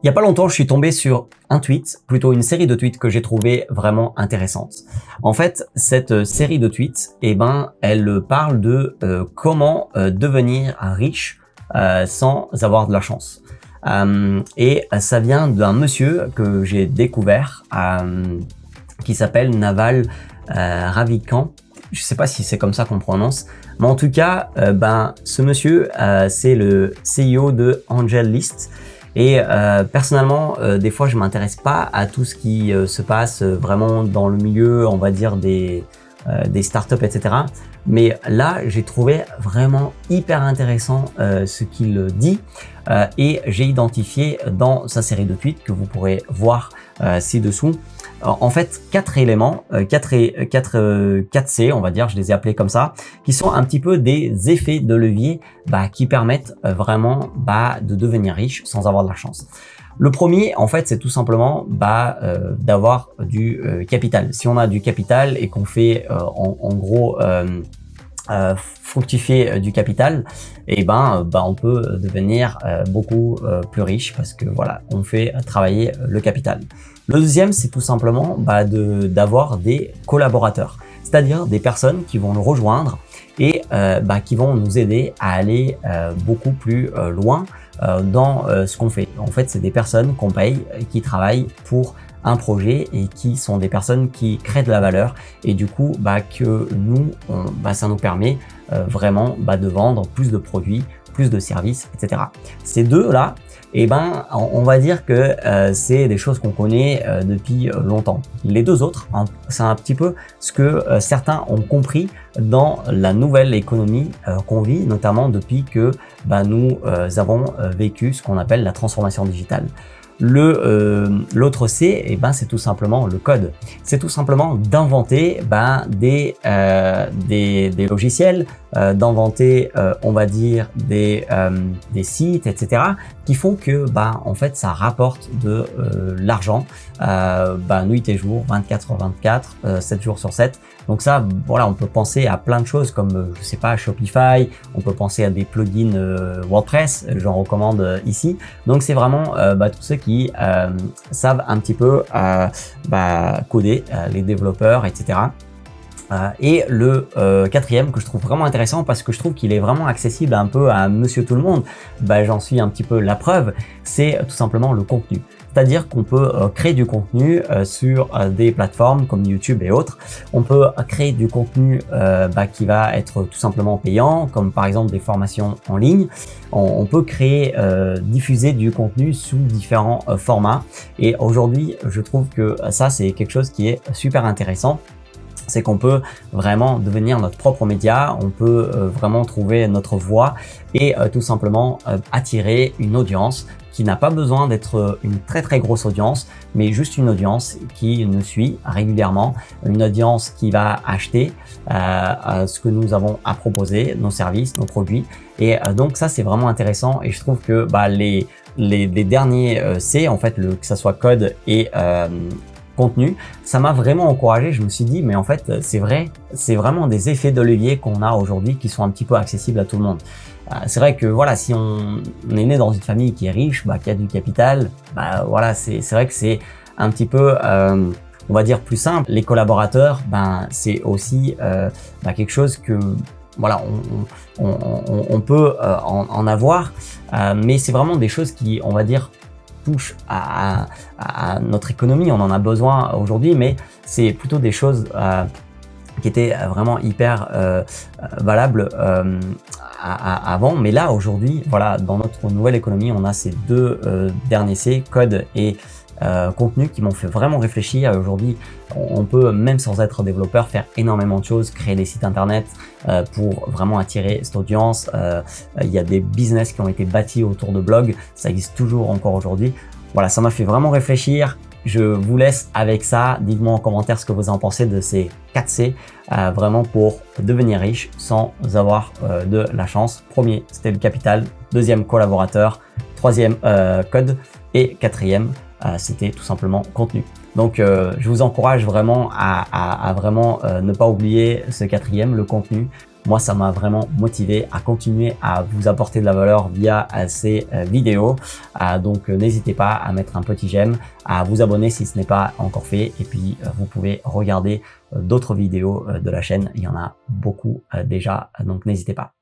Il y a pas longtemps, je suis tombé sur un tweet, plutôt une série de tweets que j'ai trouvé vraiment intéressante. En fait, cette série de tweets, elle parle de comment devenir riche sans avoir de la chance. Et ça vient d'un monsieur que j'ai découvert qui s'appelle Naval Ravikant. Je sais pas si c'est comme ça qu'on prononce, mais en tout cas, ce monsieur, c'est le CEO de AngelList. Et personnellement, des fois, je m'intéresse pas à tout ce qui se passe vraiment dans le milieu, on va dire des startups, etc. Mais là, j'ai trouvé vraiment hyper intéressant ce qu'il dit et j'ai identifié dans sa série de tweets que vous pourrez voir ci-dessous. En fait, 4 éléments, 4 C, on va dire, je les ai appelés comme ça, qui sont un petit peu des effets de levier qui permettent vraiment de devenir riche sans avoir de la chance. Le premier, en fait, c'est tout simplement d'avoir du capital. Si on a du capital et qu'on fait en gros fructifier du capital, on peut devenir beaucoup plus riche parce que voilà, on fait travailler le capital. Le deuxième, c'est tout simplement d'avoir des collaborateurs, c'est-à-dire des personnes qui vont nous rejoindre et qui vont nous aider à aller beaucoup plus loin dans ce qu'on fait. En fait, c'est des personnes qu'on paye, qui travaillent pour un projet et qui sont des personnes qui créent de la valeur et du coup que nous, ça nous permet vraiment de vendre plus de produits, plus de services, etc. Ces deux-là, on va dire que c'est des choses qu'on connaît depuis longtemps. Les deux autres, c'est un petit peu ce que certains ont compris dans la nouvelle économie qu'on vit, notamment depuis que nous avons vécu ce qu'on appelle la transformation digitale. L'autre C, c'est tout simplement le code. C'est tout simplement d'inventer des logiciels, d'inventer, on va dire, des sites, etc. qui font que, en fait, ça rapporte de l'argent, nuit et jour, 24/24, 7 jours sur 7. Donc ça, voilà, on peut penser à plein de choses comme, je sais pas, Shopify, on peut penser à des plugins WordPress, j'en recommande ici. Donc c'est vraiment tous ceux qui savent un petit peu coder, les développeurs, etc. Et le quatrième que je trouve vraiment intéressant parce que je trouve qu'il est vraiment accessible un peu à monsieur tout le monde, j'en suis un petit peu la preuve, c'est tout simplement le contenu. C'est-à-dire qu'on peut créer du contenu sur des plateformes comme YouTube et autres. On peut créer du contenu qui va être tout simplement payant, comme par exemple des formations en ligne. On peut créer, diffuser du contenu sous différents formats. Et aujourd'hui, je trouve que ça, c'est quelque chose qui est super intéressant. C'est qu'on peut vraiment devenir notre propre média, on peut vraiment trouver notre voix et tout simplement attirer une audience qui n'a pas besoin d'être une très très grosse audience, mais juste une audience qui nous suit régulièrement, une audience qui va acheter ce que nous avons à proposer, nos services, nos produits. Et donc ça, c'est vraiment intéressant et je trouve que les derniers C, en fait, que ça soit code et contenu, ça m'a vraiment encouragé. Je me suis dit, mais en fait, c'est vrai, c'est vraiment des effets de levier qu'on a aujourd'hui qui sont un petit peu accessibles à tout le monde. C'est vrai que voilà, si on est né dans une famille qui est riche, qui a du capital, voilà, c'est vrai que c'est un petit peu, on va dire, plus simple. Les collaborateurs, c'est aussi quelque chose que voilà, on peut en avoir, mais c'est vraiment des choses qui, on va dire, touche à notre économie, on en a besoin aujourd'hui, mais c'est plutôt des choses qui étaient vraiment hyper valables avant. Mais là, aujourd'hui, voilà, dans notre nouvelle économie, on a ces deux derniers C, code et contenu, qui m'ont fait vraiment réfléchir. Aujourd'hui, on peut, même sans être développeur, faire énormément de choses, créer des sites internet pour vraiment attirer cette audience. Il y a des business qui ont été bâtis autour de blogs, ça existe toujours encore aujourd'hui. Voilà, ça m'a fait vraiment réfléchir. Je vous laisse avec ça. Dites-moi en commentaire ce que vous en pensez de ces 4 C, vraiment pour devenir riche sans avoir de la chance. Premier, c'était le capital. Deuxième, collaborateur. Troisième, code. Et quatrième, c'était tout simplement contenu. Donc je vous encourage vraiment à vraiment ne pas oublier ce quatrième, le contenu. Moi, ça m'a vraiment motivé à continuer à vous apporter de la valeur via ces vidéos. Donc, n'hésitez pas à mettre un petit j'aime, à vous abonner si ce n'est pas encore fait. Et puis, vous pouvez regarder d'autres vidéos de la chaîne. Il y en a beaucoup déjà, donc n'hésitez pas.